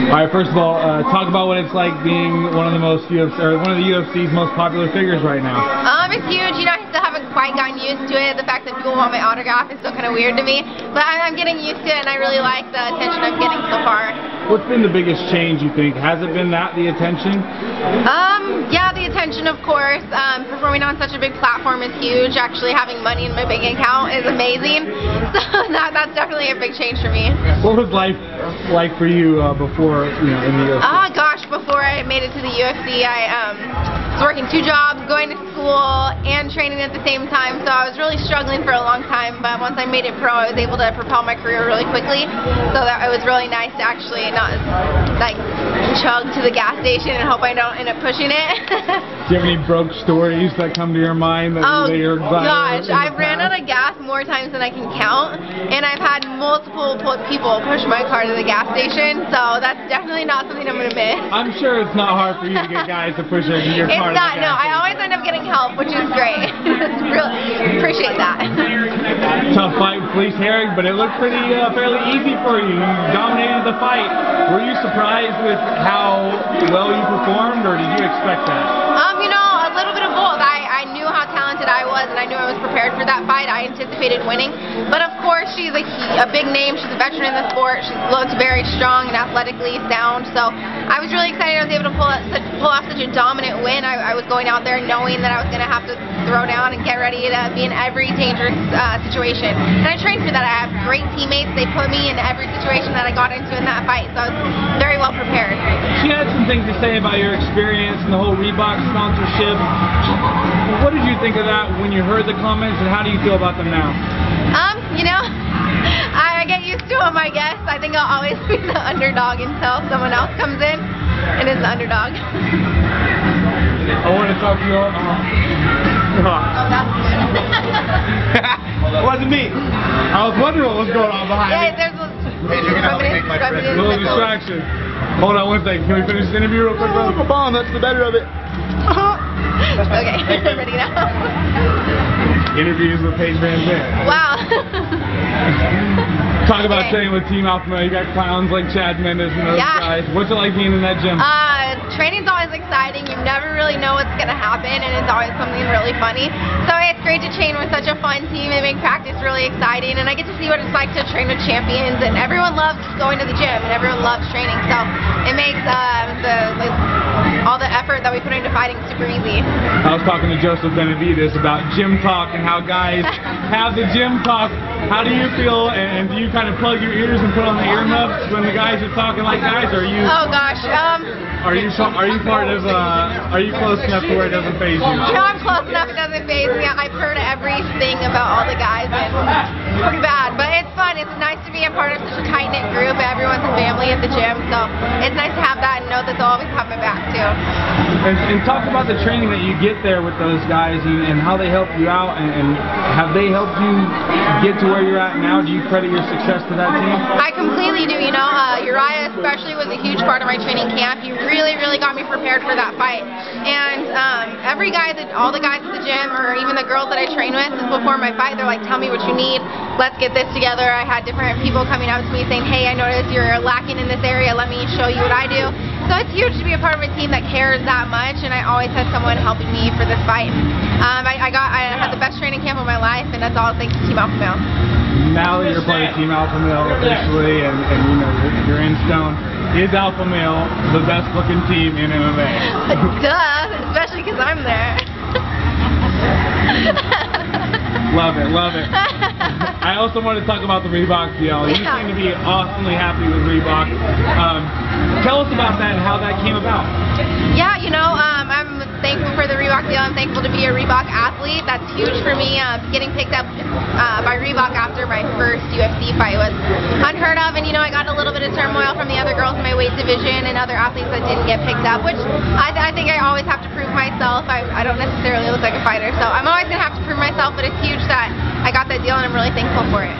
All right, first of all, talk about what it's like being one of the UFC's most popular figures right now. It's huge. You know, I still haven't quite gotten used to it. The fact that people want my autograph is still kind of weird to me, but I'm getting used to it, and I really like the attention I'm getting so far. What's been the biggest change, you think? Has it been the attention? Yeah, the attention, of course. Performing on such a big platform is huge. Actually, having money in my bank account is amazing. So that's definitely a big change for me. What was life like for you before, in the UFC? Oh gosh, before I made it to the UFC, I was working 2 jobs, going to school, and training at the same time. So I was really struggling for a long time. But once I made it pro, I was able to propel my career really quickly. So that it was really nice to actually not like chug to the gas station and hope I don't end up pushing it. Do you have any broke stories that come to your mind? Oh gosh, I've ran out of gas more times than I can count, and I've had multiple people push my car to the gas station, so that's definitely not something I'm going to miss. I'm sure it's not hard for you to get guys to push your car to the gas station. No, I always end up getting help, which is great. Really appreciate that. Tough fight with Felice Herrig, but it looked pretty fairly easy for you. You dominated the fight. Were you surprised with how well you performed, or did you expect that? You know, a little bit of both. I knew how talented I was, and I knew I was prepared for that fight. I anticipated winning, but of course she's a big name. She's a veteran in the sport. She looks very strong and athletically sound. So I was really excited I was able to pull off such a dominant win. I was going out there knowing that I was going to have to throw down and get ready to be in every dangerous situation. And I trained for that. I have great teammates. They put me in every situation that I got into in that fight. So I was very well prepared. She had some things to say about your experience and the whole Reebok sponsorship. What did you think of that when you heard the comments, and how do you feel about them now? You know, I get used to them, I guess. I think I'll always be the underdog until someone else comes in and is the underdog. I want to talk to you. Oh, that's It wasn't me. I was wondering what was going on behind me. there's a little distraction. Hold on one second. Can we finish this interview real quick, bro? Bomb, that's the better of it. Okay, ready now. Interviews with Paige VanZant. Wow. Talk about training with Team Alpha Male. You got clowns like Chad Mendes and those guys. What's it like being in that gym? Training's always exciting. You never really know what's going to happen, and it's always something really funny. So it's great to train with such a fun team and make practice really exciting, and I get to see what it's like to train with champions, and everyone loves going to the gym, and everyone loves training, so it makes all the effort that we put into fighting super easy. I was talking to Joseph Benavides about gym talk and how guys have the gym talk. How do you feel, and do you kind of plug your ears and put on the earmuffs when the guys are talking like guys, or are you? Oh gosh. Are you part of? Are you close enough to where it doesn't faze you? No, I'm close enough it doesn't faze me. I've heard everything about all the guys, and it's pretty bad, but it's fun. It's nice to be a part of such a tight-knit group. Everyone's a family at the gym, so it's nice to have that and know that they'll always have my back too. And talk about the training that you get there with those guys, and how they help you out, and have they helped you get to where you're at now? Do you credit your success to that team? I completely do. You know, Uriah especially was a huge part of my training camp. He really got me prepared for that fight. And all the guys at the gym, or even the girls that I train with, before my fight, they're like, tell me what you need. Let's get this together. I had different people coming up to me saying, hey, I noticed you're lacking in this area. Let me show you what I do. So it's huge to be a part of a team that cares that much, and I always had someone helping me for this fight. I had the best training camp of my life, and that's all thanks to Team Alpha Male. Now that you're playing Team Alpha Male officially, and you know you're in stone, is Alpha Male the best looking team in MMA? Duh, especially because I'm there. Love it. I also want to talk about the Reebok deal. You seem to be awesomely happy with Reebok. Tell us about that and how that came about. Yeah, you know, I'm thankful for the Reebok deal. I'm thankful to be a Reebok athlete. That's huge for me. Getting picked up by Reebok after my first UFC fight was unheard of, and you know, I got a little bit of turmoil from the other girls in my weight division and other athletes that didn't get picked up, which I think I always have to prove myself. I don't necessarily look like a fighter, so I'm always going to have to prove myself, but it's huge that I got that deal, and I'm really thankful for it.